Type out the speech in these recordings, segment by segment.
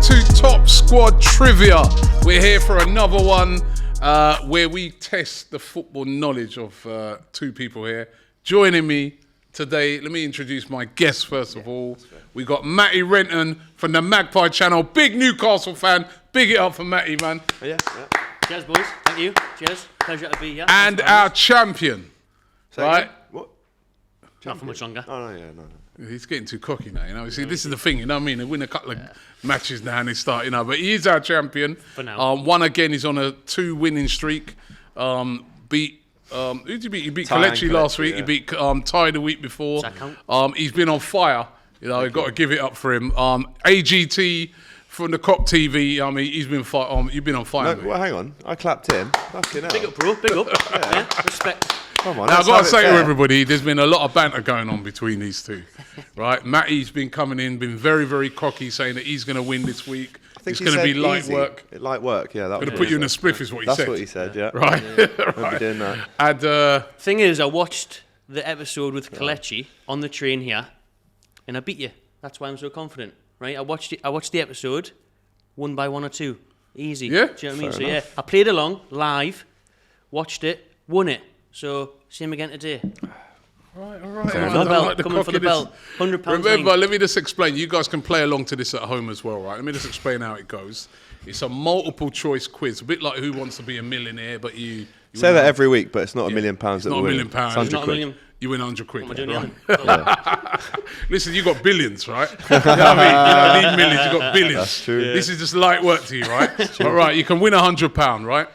to Top Squad Trivia. We're here for another one where we test the football knowledge of two people here. Joining me today, let me introduce my guests first of all. We got Matty Renton from the Magpie channel, big Newcastle fan. Big it up for Matty, man. Yeah. Cheers, boys. Thank you. Cheers. Pleasure to be here. And our champion, right? What? Not for much longer. Oh, no. He's getting too cocky now, you know. See, this is the thing, you know what I mean? They win a couple of matches now and they start, you know. But he is our champion. For now. One again, he's on a 2-winning streak. Beat who did he beat? He beat Ty Kelechi last week. yeah. He beat Ty the week before. Does that count? He's been on fire. You know, you've got to give it up for him. AGT from the Cop TV. I mean, he's been you've been on fire. No, well, hang on. I clapped him. Fucking hell. Big up, bro. Big up. Yeah. Respect. Come on. Now, I've let's got have to it say to fair. everybody, there's been a lot of banter going on between these two, right? Matty's been coming in, been very, very cocky, saying that he's going to win this week. I think It's he going to be said light easy. work. Light work, yeah. Going to put you in a spliff is what he That's said. what he said, yeah. Right? I'll be doing that. And Thing is, I watched the episode with Kelechi on the train here, and I beat you. That's why I'm so confident, right? I watched the episode, won by 1 or 2. Easy. Yeah? Do you know what I mean? Fair So, enough. yeah, I played along, live, watched it, won it. So, same again today. all right. Fair Coming for the enough. belt. Coming for the belt. £100. Remember, let me just explain. You guys can play along to this at home as well, right? Let me just explain how it goes. It's a multiple choice quiz, a bit like Who Wants to Be a Millionaire, but you Say win that every week, but it's not £1 million. It's not £1 million. It's It's 100 not a quid. million. You win 100 quid. What am I doing right? now? Listen, you got billions, right? You know what I mean? You don't need millions, you got billions. That's true. This is just light work to you, right? All right, you can win £100, right?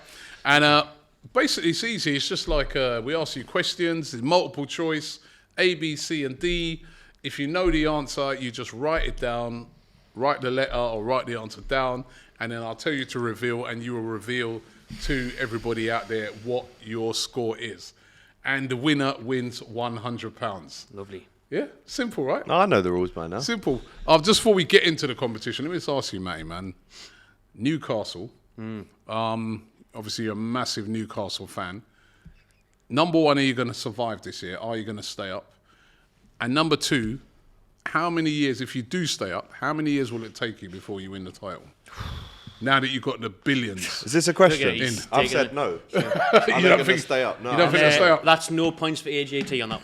And basically, it's easy. It's just like we ask you questions, there's multiple choice, A, B, C, and D. If you know the answer, you just write it down, write the letter or write the answer down, and then I'll tell you to reveal, and you will reveal to everybody out there what your score is. And the winner wins £100. Lovely. Yeah, simple, right? No, I know the rules by now. Simple. Just before we get into the competition, let me just ask you, Matty, man. Newcastle. Obviously, you're a massive Newcastle fan. Number one, are you going to survive this year? Are you going to stay up? And number two, how many years, if you do stay up, how many years will it take you before you win the title? Now that you've got the billions. Is this a question? Okay, he's I've taking said it. no. You I'm don't going to think- stay up. No, you don't think they'll stay up? That's no points for AGT on that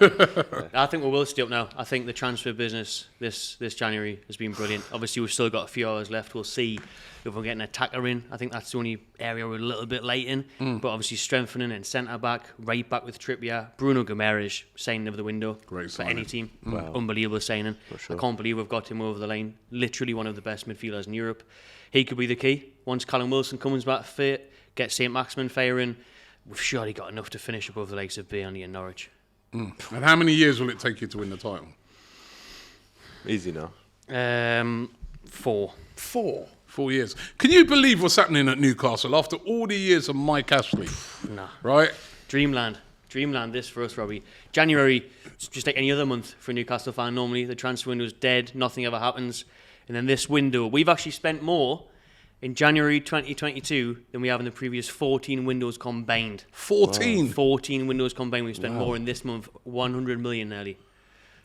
one. I think we will stay up now. I think the transfer business this January has been brilliant. Obviously, we've still got a few hours left. We'll see if we're getting an attacker in. I think that's the only area we're a little bit late in. But obviously, strengthening in centre back, right back with Trippier, Bruno Guimaraes signing of the window Great for signing. any team. Wow. Unbelievable signing. sure. I can't believe we've got him over the line. Literally one of the best midfielders in Europe. He could be the key. Once Callum Wilson comes back fit, get St Maximin firing, we've surely got enough to finish above the likes of Burnley and Norwich. And how many years will it take you to win the title? Easy now. 4. 4 years. Can you believe what's happening at Newcastle after all the years of Mike Ashley? Nah. Right? Dreamland this for us, Robbie. January, it's just like any other month for a Newcastle fan. Normally, the transfer window's dead, nothing ever happens. And then this window, we've actually spent more in January 2022 than we have in the previous 14 windows combined. 14. 14 windows combined, we've spent more in this month, 100 million nearly.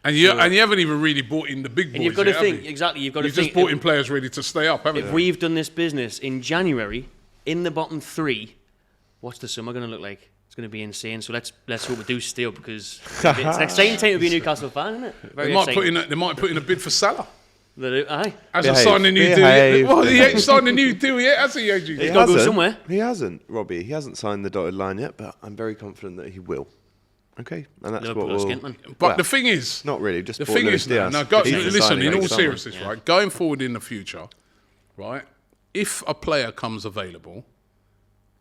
And you haven't even really bought in the big boys. And you've got to yet, have think, you? exactly, you've got to You've think. just bought in players ready to stay up, haven't If you? we've done this business in January, in the bottom 3, what's the summer going to look like? It's going to be insane. So let's hope we do stay up because it's an exciting time to be a Newcastle fan, isn't it? Very They might exciting. put in a bid for Salah. Aye. Hasn't Behave. signed a new deal yet. Behave. Well, he ain't signed a new deal yet, has he, AG? He's got to go somewhere. He hasn't, Robbie. He hasn't signed the dotted line yet, but I'm very confident that he will. Okay, and that's Liverpool what we'll... skint, man. But Well, the thing is, not really, just the bought thing Luis is now, Diaz. listen, Signing in all next summer. seriousness, right, going forward in the future, right, if a player comes available,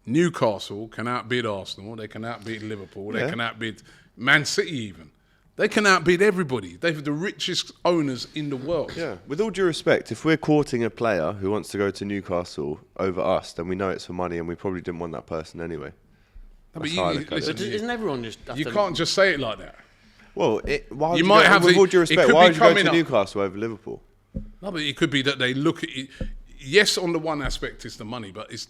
Newcastle can outbid Arsenal, they can outbid Liverpool, they Yeah. can outbid Man City even. They can outbid everybody. They're the richest owners in the world. Yeah, with all due respect, if we're courting a player who wants to go to Newcastle over us, then we know it's for money and we probably didn't want that person anyway. But That's you- how I you- look at it. listen, But isn't everyone just... you can't just say it like that. Well, why would You you might go, have with the- all due it respect, could why be would you go coming to up. Newcastle over Liverpool? No, but it could be that they look at it. yes, on the one aspect it's the money, but it's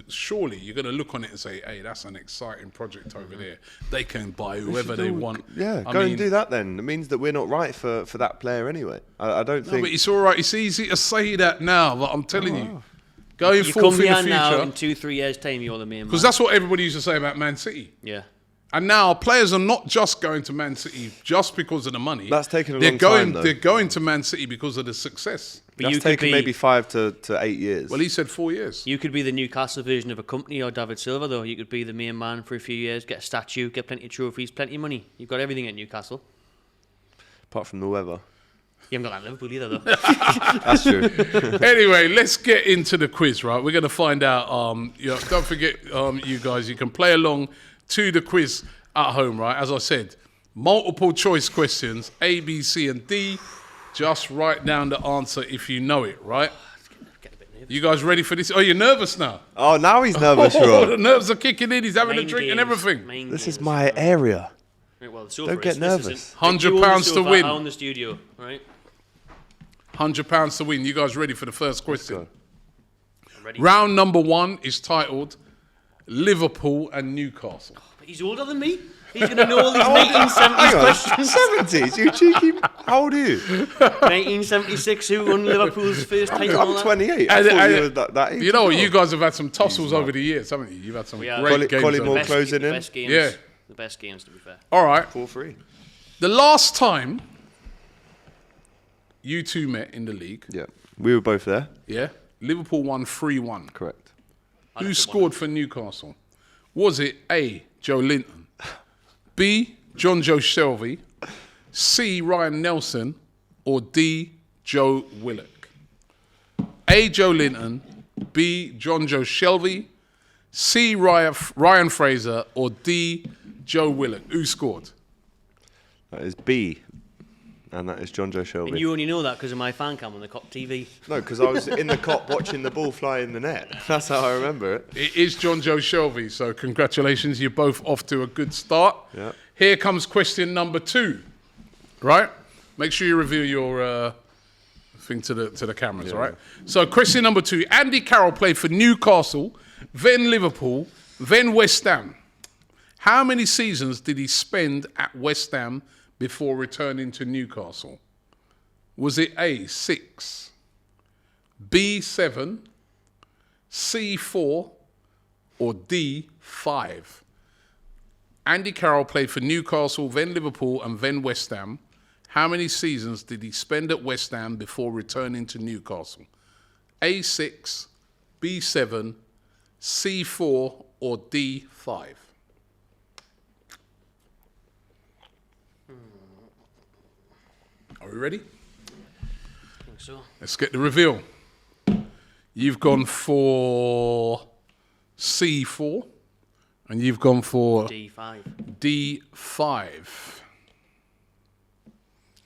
surely you're going to look on it and say, hey, that's an exciting project over there. They can buy whoever they want. Yeah, I go mean, and do that then. It means that we're not right for that player anyway. I don't no, think... but it's all right. It's easy to say that now, but I'm telling you, going You forth come in the here now, in future, 2-3 years' time, you're the main man. because that's what everybody used to say about Man City. Yeah. And now players are not just going to Man City just because of the money. That's taken a they're long going, time, though. They're going to Man City because of the success. But That's you could taken be, maybe 5 to 8 years. Well, he said 4 years. You could be the Newcastle version of a company or David Silva, though. You could be the main man for a few years, get a statue, get plenty of trophies, plenty of money. You've got everything at Newcastle. Apart from the weather. You haven't got that at Liverpool either, though. That's true. Anyway, let's get into the quiz, right? We're going to find out. Don't forget, you guys, you can play along to the quiz at home, right? As I said, multiple choice questions, A, B, C, and D. Just write down the answer if you know it, right? Get a bit nervous. You guys ready for this? Oh, you're nervous now? Oh, now he's nervous, Oh, the Rob. nerves are kicking in. He's having a Main drink and games, everything. main This is games. my area. Right, well, the sofa Don't get is. nervous. This isn't- £100 you own the to sofa, win. I own the studio, right? £100 to win. You guys ready for the first question? go. I'm ready. Round number 1 is titled Liverpool and Newcastle. But he's older than me. He's going to know all these 1970s questions. 70s, you cheeky... How old are you? 1976, who won Liverpool's first title? and all I'm that? 28. I And- thought and- you were that age. You know, as well. you guys have had some tussles over the years, haven't you? You've had some We have. great games. Collymore over- Best- closing the in. best games. Yeah. The best games, to be fair. All right. 4-3. The last time you two met in the league, Yeah. We were both there. yeah, Liverpool won 3-1. Correct. Who scored for Newcastle? Was it A, Joe Linton, B, John Joe Shelby, C, Ryan Nelson, or D, Joe Willock? A, Joe Linton, B, John Joe Shelby, C, Ryan Fraser, or D, Joe Willock? Who scored? That is B. And that is John Joe Shelby. And you only know that because of my fan cam on the Cop TV. No, because I was in the cop watching the ball fly in the net. That's how I remember it. It is John Joe Shelby, so congratulations. You're both off to a good start. Yeah. Here comes question number 2, right? Make sure you reveal your thing to the cameras, all right? So question number 2. Andy Carroll played for Newcastle, then Liverpool, then West Ham. How many seasons did he spend at West Ham before returning to Newcastle? Was it A, 6, B, 7, C, 4, or D, 5? Andy Carroll played for Newcastle, then Liverpool, and then West Ham. How many seasons did he spend at West Ham before returning to Newcastle? A, 6, B, 7, C, 4, or D, 5? Are we ready? I think so. Let's get the reveal. You've gone for C4, and you've gone for D5. D5.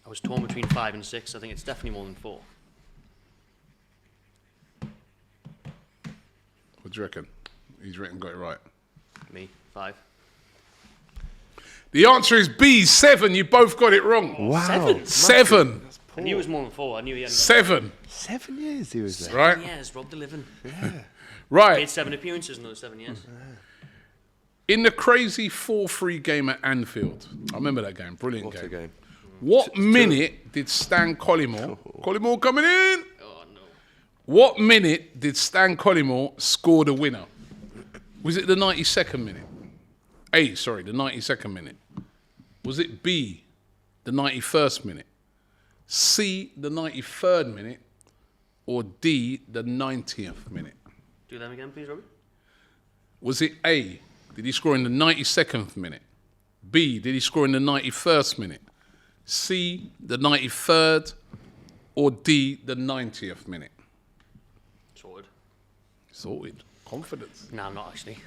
I was torn between 5 and 6. I think it's definitely more than 4. What do you reckon? He's written, got it right. Me, 5. The answer is B7. You both got it wrong. Wow. 7. I knew it was more than 4. I knew he hadn't 7. 7 years he was there. Right? got Years, robbed the living. Right. Made 7 appearances in those 7 years. In the crazy 4-3 game at Anfield, I remember that game. Brilliant What a game. What minute did Stan Collymore, Collymore coming in? Oh, no. What minute did Stan Collymore score the winner? Was it the 92nd minute? A, sorry, the 92nd minute. Was it B, the 91st minute? C, the 93rd minute? Or D, the 90th minute? Do them again, please, Robbie. Was it A, did he score in the 92nd minute? B, did he score in the 91st minute? C, the 93rd? Or D, the 90th minute? Sorted. Sorted. Confidence. No, I'm not actually.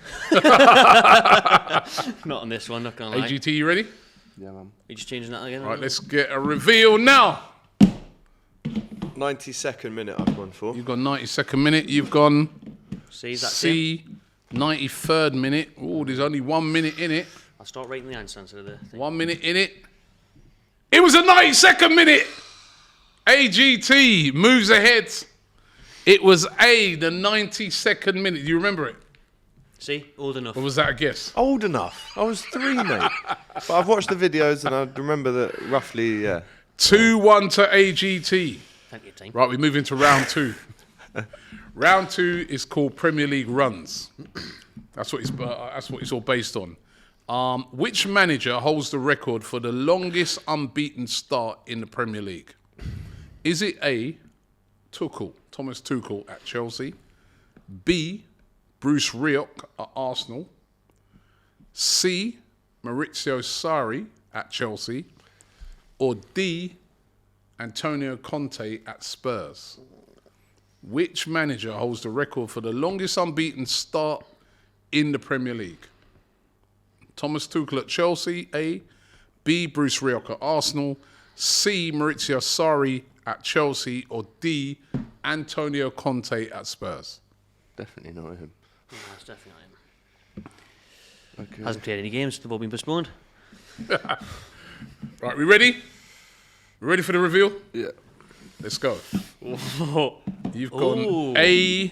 Not on this one, not going to lie. AGT, you ready? Yeah, man. You just changing that again? All right, let's get a reveal now. 92nd minute I've gone for. You've gone 92nd minute. You've gone See, is that it? C, 93rd minute. Oh, there's only 1 minute in it. I'll start writing the answer instead of the thing. 1 minute in it. It was a 92nd minute. AGT moves ahead It was A, the 92nd minute. Do you remember it? See, old enough. Or was that a guess? Old enough. I was 3, mate. But I've watched the videos and I remember that roughly, yeah. 2-1 to AGT. Thank you, team. Right, we move into round 2. Round 2 is called Premier League runs. That's what it's all based on. Which manager holds the record for the longest unbeaten start in the Premier League? Is it A, Tuchel, Thomas Tuchel at Chelsea? B, Bruce Rioch at Arsenal? C, Maurizio Sarri at Chelsea? Or D, Antonio Conte at Spurs? Which manager holds the record for the longest unbeaten start in the Premier League? Thomas Tuchel at Chelsea, A. B, Bruce Rioch at Arsenal. C, Maurizio Sarri at Chelsea. Or D, Antonio Conte at Spurs. Definitely not him. No, it's definitely not him. Okay. Hasn't played any games. They've all been postponed. Right, we ready? We ready for the reveal? Yeah. Let's go. Oh, You've gone A,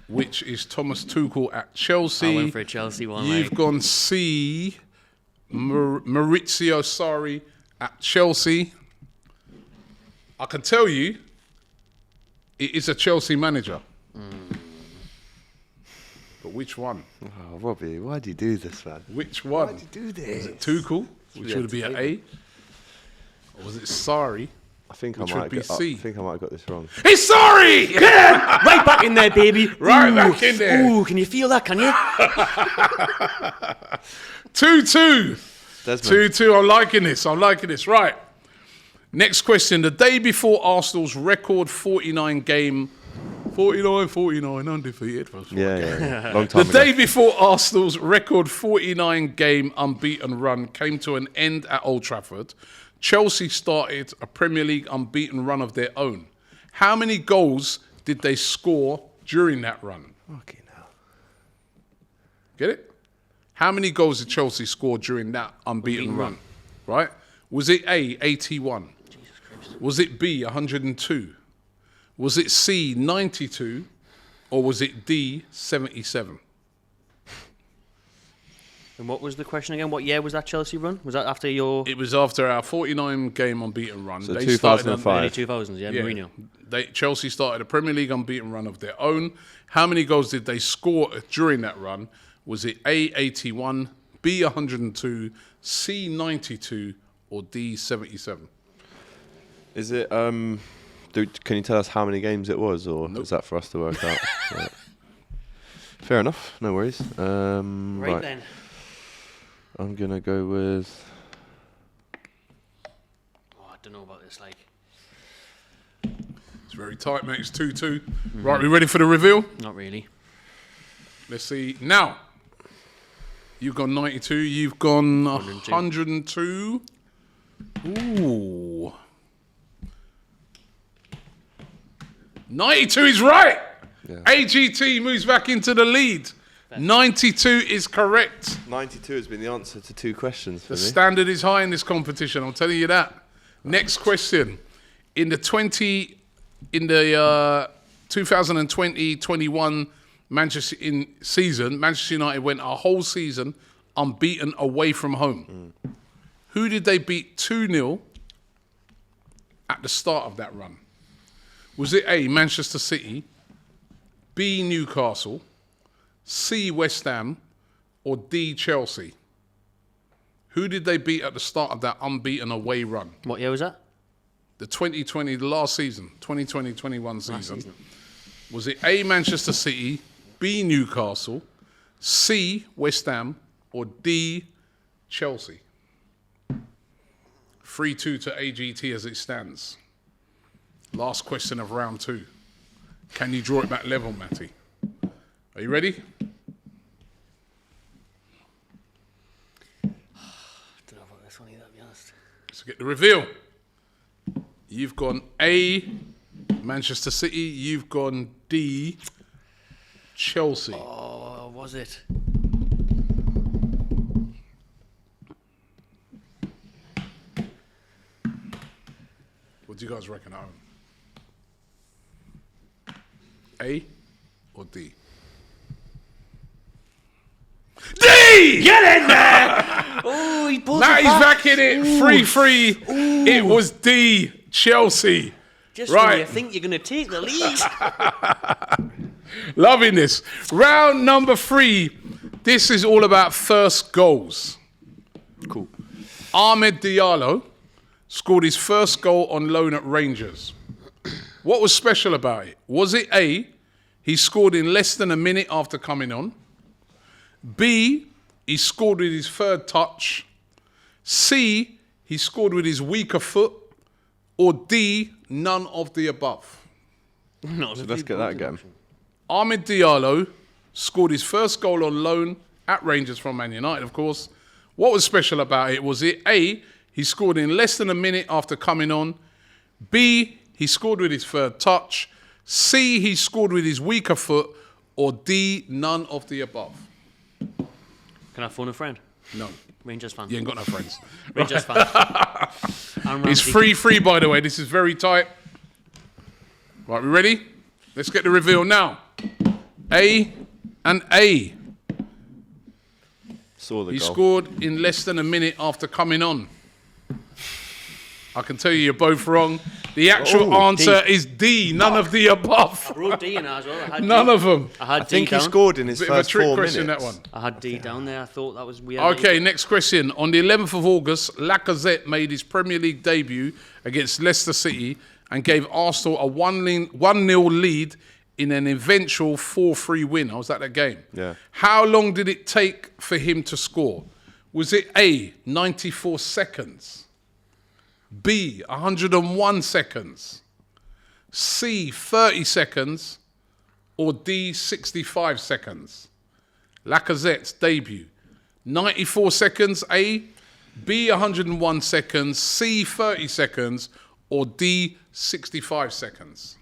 which is Thomas Tuchel at Chelsea. I went for a Chelsea one. You've gone C, Maurizio Sarri at Chelsea. I can tell you, it is a Chelsea manager. But which one? Oh, Robbie, why do you do this, man? Which one? Why do you do this? Was it Tuchel, which would be an A? Or was it Sarri? I think I Which might would be have got, C. I think I might have got this wrong. It's Sarri! Yeah, right back in there, baby. Right Ooh. back in there. Ooh, can you feel that? Can you? 2-2. Desmond. 2-2. I'm liking this. I'm liking this. Right. Next question. The day before Arsenal's record 49 undefeated. Yeah. Long time The ago. day before Arsenal's record 49 game unbeaten run came to an end at Old Trafford, Chelsea started a Premier League unbeaten run of their own. How many goals did they score during that run? Okay, now. Get it? How many goals did Chelsea score during that unbeaten run? Right? Was it A, 81? Jesus Christ. Was it B, 102? Was it C, 92? Or was it D, 77? And what was the question again? What year was that Chelsea run? Was that after your It was after our 49 game unbeaten run. So They 2005. early 2000s? Yeah, Mourinho. Chelsea started a Premier League unbeaten run of their own. How many goals did they score during that run? Was it A, 81, B, 102, C, 92, or D, 77? Is it, can you tell us how many games it was, or Nope. is that for us to work out? Right. Fair enough, no worries. Right Right, then. I'm going to go with... Oh, I don't know about this. Like, It's very tight, mate. It's 2-2. Right, we ready for the reveal? not really. Let's see. Now, you've gone 92. You've gone 102. 102. Ooh. 92 is right. Yeah. AGT moves back into the lead. 92 is correct. 92 has been the answer to 2 questions for The me. standard is high in this competition. I'm telling you that. Next question. In the 2020-21 Manchester season, Manchester United went a whole season unbeaten away from home. Who did they beat 2-0 at the start of that run? Was it A, Manchester City, B, Newcastle, C, West Ham, or D, Chelsea? Who did they beat at the start of that unbeaten away run? What year was that? The 2020, the last season, 2020-21 season. Was it A, Manchester City, B, Newcastle, C, West Ham, or D, Chelsea? 3-2 to AGT as it stands. Last question of round 2. Can you draw it back level, Matty? Are you ready? I don't know about this one either, to be honest. Let's get the reveal. You've gone A, Manchester City. You've gone D, Chelsea. Oh, was it? What do you guys reckon, Aaron? A or D? D! Get in there! Oh, he pulls Matty's it back. back in it. 3-3. It was D. Chelsea. Just Right. when you think you're going to take the lead. Loving this. Round number 3. This is all about first goals. Cool. Ahmed Diallo scored his first goal on loan at Rangers. What was special about it? Was it A, he scored in less than a minute after coming on? B, he scored with his third touch? C, he scored with his weaker foot? Or D, none of the above? No, Let's get that again. Ahmed Diallo scored his first goal on loan at Rangers from Man United, of course. What was special about it? Was it A, he scored in less than a minute after coming on? B, he scored with his third touch? C, he scored with his weaker foot? Or D, none of the above? Can I phone a friend? No, Rangers fan. you ain't got no friends. Rangers fan. It's 3-3, by the way. This is very tight. Right, we ready? Let's get the reveal now. A and A. Saw the He goal. scored in less than a minute after coming on. I can tell you're both wrong. The actual answer is D, none of the above. I wrote D in there as well. I had None D. of them. I had I think D he down. scored in his Bit of a first trick 4 question, minutes. that one. I had D down there. I thought that was weird. Okay, next question. On the 11th of August, Lacazette made his Premier League debut against Leicester City and gave Arsenal a 1-0 lead in an eventual 4-3 win. I was at that game. Yeah. How long did it take for him to score? Was it A, 94 seconds? B, 101 seconds? C, 30 seconds? Or D, 65 seconds? Lacazette's debut. 94 seconds, A. B, 101 seconds. C, 30 seconds. Or D, 65 seconds.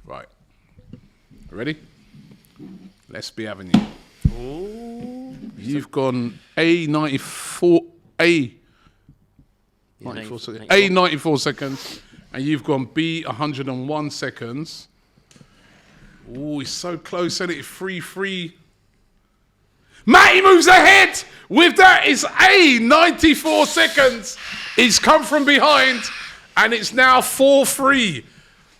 Right. Ready? Let's be having you. You've gone A, 94. A, 94 seconds. A, 94 seconds. And you've gone B, 101 seconds. Oh, it's so close, isn't it? 3-3. Matty moves ahead with that. It's A, 94 seconds. He's come from behind, and it's now 4-3.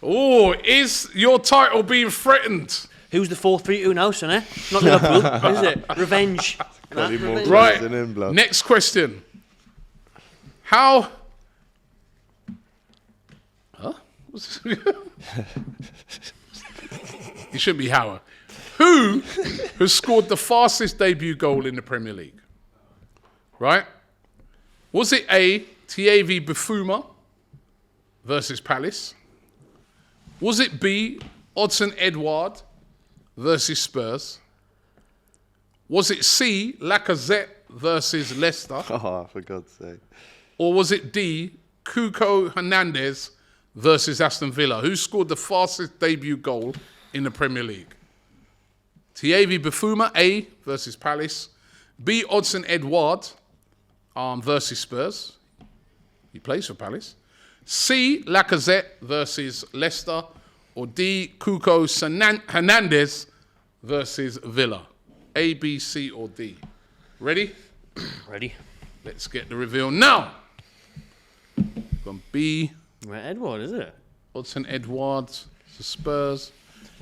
Oh, is your title being threatened? Who's the 4-3-2 now, son? Eh? Not Liverpool, is it? Revenge. Nah, Any more revenge. Right. goals than him, blood. Next question. How? Huh? It should be Howard. Who has scored the fastest debut goal in the Premier League? Right? Was it A, Thierry Bafuma versus Palace? Was it B, Odson Edouard versus Spurs? Was it C, Lacazette versus Leicester? Oh, for God's sake. Or was it D, Cuco Hernandez versus Aston Villa? Who scored the fastest debut goal in the Premier League? Thierry Bafuma, A, versus Palace. B, Odson Edouard versus Spurs. He plays for Palace. C, Lacazette versus Leicester. Or D, Cuco Hernandez versus Villa. A, B, C, or D. Ready? Ready? Let's get the reveal now. Gone B, Right, Edward, is it? Odson Edwards, the Spurs.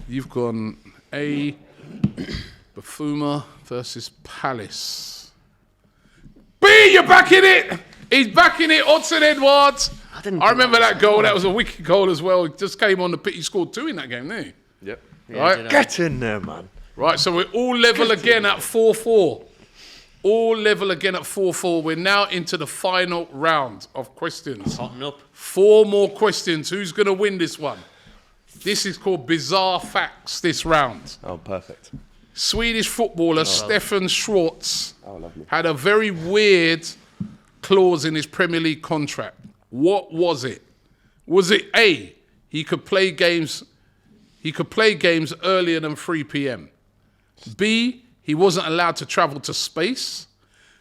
You've gone A, Bafuma versus Palace. B, you're back in it. He's back in it, Odson Edwards. I remember that goal. That was a wicked goal as well. He just came on the pitch. He scored 2 in that game, didn't he? Yep. Right. Get in there, man. Right, so we're all level again at 4-4. All level again at 4-4. We're now into the final round of questions. Hotting up. 4 more questions. Who's going to win this one? This is called Bizarre Facts this round. Oh, perfect. Swedish footballer Stefan Schwartz lovely. had a very weird clause in his Premier League contract. What was it? Was it A, he could play games earlier than 3 p.m. B, he wasn't allowed to travel to space.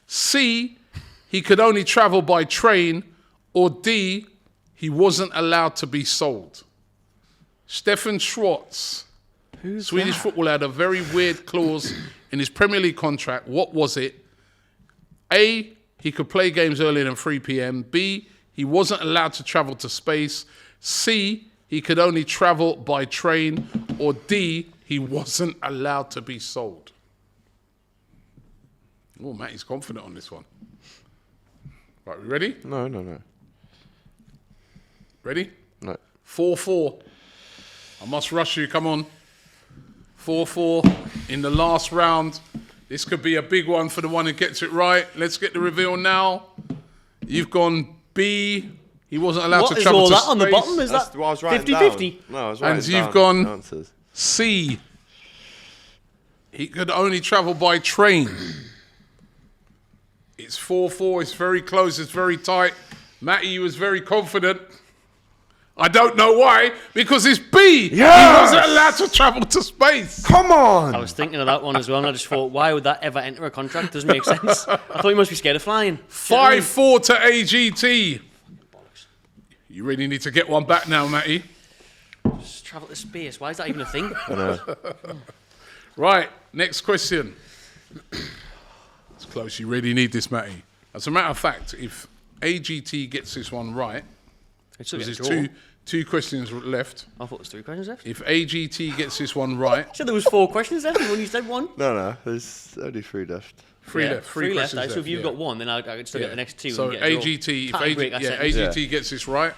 C, he could only travel by train. Or D, he wasn't allowed to be sold. Stefan Schwartz, Swedish footballer, had a very weird clause in his Premier League contract. What was it? A, he could play games earlier than 3 p.m. B, he wasn't allowed to travel to space. C, he could only travel by train. Or D, he wasn't allowed to be sold. Oh, Matty's confident on this one. Right, we ready? No. Ready? No. 4-4. I must rush you, come on. 4-4 in the last round. This could be a big one for the one who gets it right. Let's get the reveal now. You've gone B. He wasn't allowed to travel to space. What is all that on the bottom? Is That's that what I was writing 50-50? down. No, I was writing And down you've gone answers. C. He could only travel by train. It's 4-4. It's very close. It's very tight. Matty was very confident. I don't know why, because it's B. Yes! He wasn't allowed to travel to space. Come on! I was thinking of that one as well, and I just thought, why would that ever enter a contract? Doesn't make sense. I thought he must be scared of flying. 5-4 to AGT. You really need to get one back now, Matty. Just travel to space. Why is that even a thing? I know. Right, next question. It's close. You really need this, Matty. As a matter of fact, if AGT gets this one right, It's still because get a there's draw. two questions left. I thought it was 3 questions left. If AGT gets this one right, You said there was 4 questions left when you said 1. No, there's only 3 left. three left. Three left. questions So if you've yeah. got 1, then I could still get the next 2. So and get a draw. AGT, if Tie break, AGT gets this right,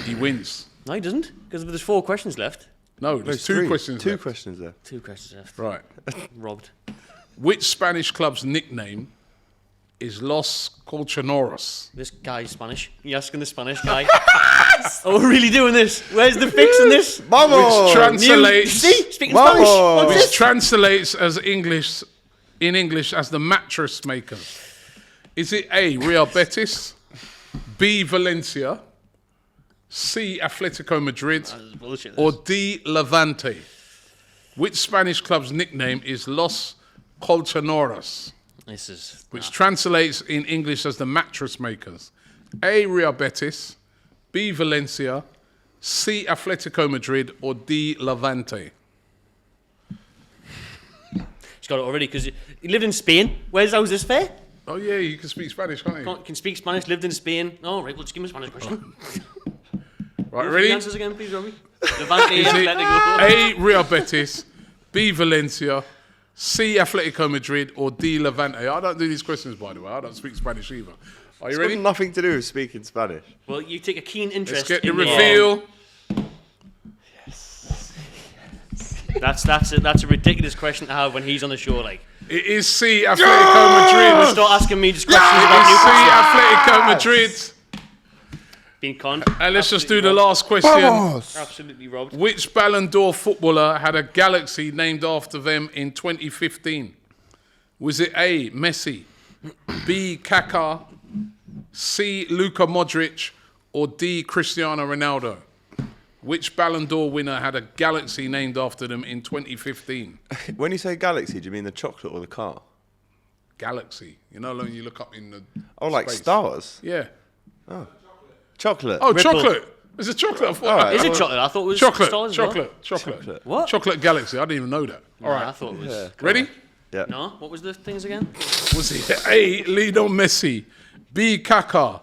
he wins. No, he doesn't, because there's 4 questions left. No, there's Three. 2 questions Two left. questions left. 2 questions left. Right. Robbed. Which Spanish club's nickname is Los Colchoneros? This guy's Spanish. You asking the Spanish guy? Oh, we're really doing this? Where's the fix in this? Vamos! Which translates, See? Speaking Vamos! Spanish. What's which this? translates as in English as the mattress maker. Is it A, Real Betis, B, Valencia, C, Atletico Madrid, This is bullshit. or D, Levante? Which Spanish club's nickname is Los Colchoneros, This is... which translates in English as the mattress makers? A, Real Betis, B, Valencia, C, Atletico Madrid, or D, Levante? He's got it already, because he lived in Spain. How's this fair? Oh yeah, you can speak Spanish, can't you? Can speak Spanish, lived in Spain. Oh, right, well, just give me a Spanish question. Right, The ready? answers again, please, Robbie. Levante, Is it Atletico. A, Real Betis, B, Valencia, C, Atletico Madrid, or D, Levante? I don't do these questions, by the way. I don't speak Spanish either. Are you It's ready? got nothing to do with speaking Spanish. Well, you take a keen interest Let's get the in reveal. That's a ridiculous question to have when he's on the show, like. It is C, Atletico Madrid. Start asking me just questions It about is C, Newcastle. Atletico Madrid. Being conned. And let's just do Absolutely the robbed. last question. Vamos! Absolutely robbed. Which Ballon d'Or footballer had a galaxy named after them in 2015? Was it A, Messi, B, Kaká, C, Luka Modric, or D, Cristiano Ronaldo? Which Ballon d'Or winner had a galaxy named after them in 2015? When you say galaxy, do you mean the chocolate or the car? Galaxy. You know when you look up in the Oh, like space. stars? Yeah. Chocolate. Oh, Ripple. chocolate. Is it chocolate? I thought- Alright. Is it chocolate? I thought it was Chocolate. stars as well. Chocolate. Chocolate. What? Chocolate galaxy. I didn't even know that. All Nah, right. I thought it was. Yeah. Ready? Yeah. No? What was the things again? Was it A, Lionel Messi, B, Kaká,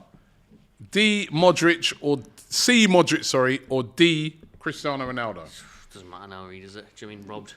D, Modric, or C, Modric, sorry, or D, Cristiano Ronaldo? Doesn't matter now, Reed, does it? Do you mean robbed?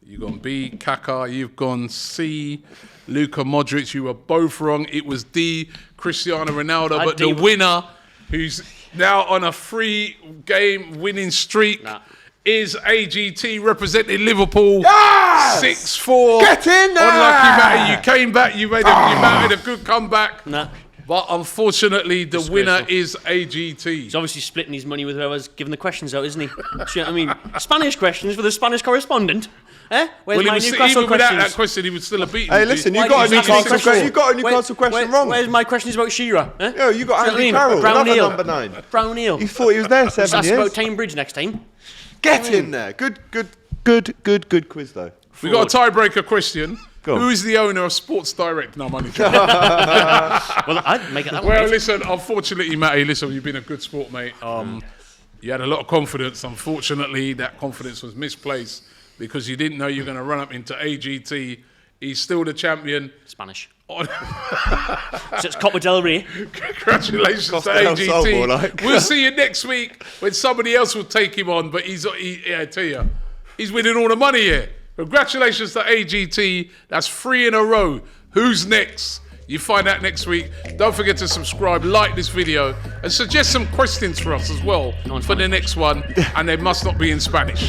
You've gone B, Kaká. You've gone C, Luka Modric. You were both wrong. It was D, Cristiano Ronaldo. I But the deep- winner, who's now on a 3-game winning streak, Nah. is AGT representing Liverpool. Yes! 6-4. Get in there! Unlucky Matty, you came back. You made a good comeback. Nah. But unfortunately, the winner Disgraceful. is AGT. He's obviously splitting his money with whoever's giving the questions out, isn't he? Do you know what I mean? Spanish questions with a Spanish correspondent. Eh? Where's Well, he my was, Newcastle even without questions? that question, he would still have beaten Hey, you. listen, Why you got a did you ask me Newcastle questions? question. You got a Newcastle question wrong. Where's my questions about Shearer? Eh? Yo, you got Do Andy you know what I mean? Carroll, Brown another Neil. number 9. Brown Neil. You thought he was there Just 7 ask years? about Tame Bridge next time. Get in there. Good quiz though. We got a tiebreaker question. Go on. Who is the owner of Sports Direct? No, I'm only joking. Well, I'd make it that Well, way. listen, unfortunately, Matty, listen, you've been a good sport, mate. You had a lot of confidence. Unfortunately, that confidence was misplaced because you didn't know you were going to run up into AGT. He's still the champion. Spanish. So it's Copa del Rey. Congratulations to Costa del Sol, more AGT. like. We'll see you next week when somebody else will take him on. But I tell you, he's winning all the money here. Congratulations to AGT. That's 3 in a row. Who's next? You find out next week. Don't forget to subscribe, like this video, and suggest some questions for us as well for the next one. And they must not be in Spanish.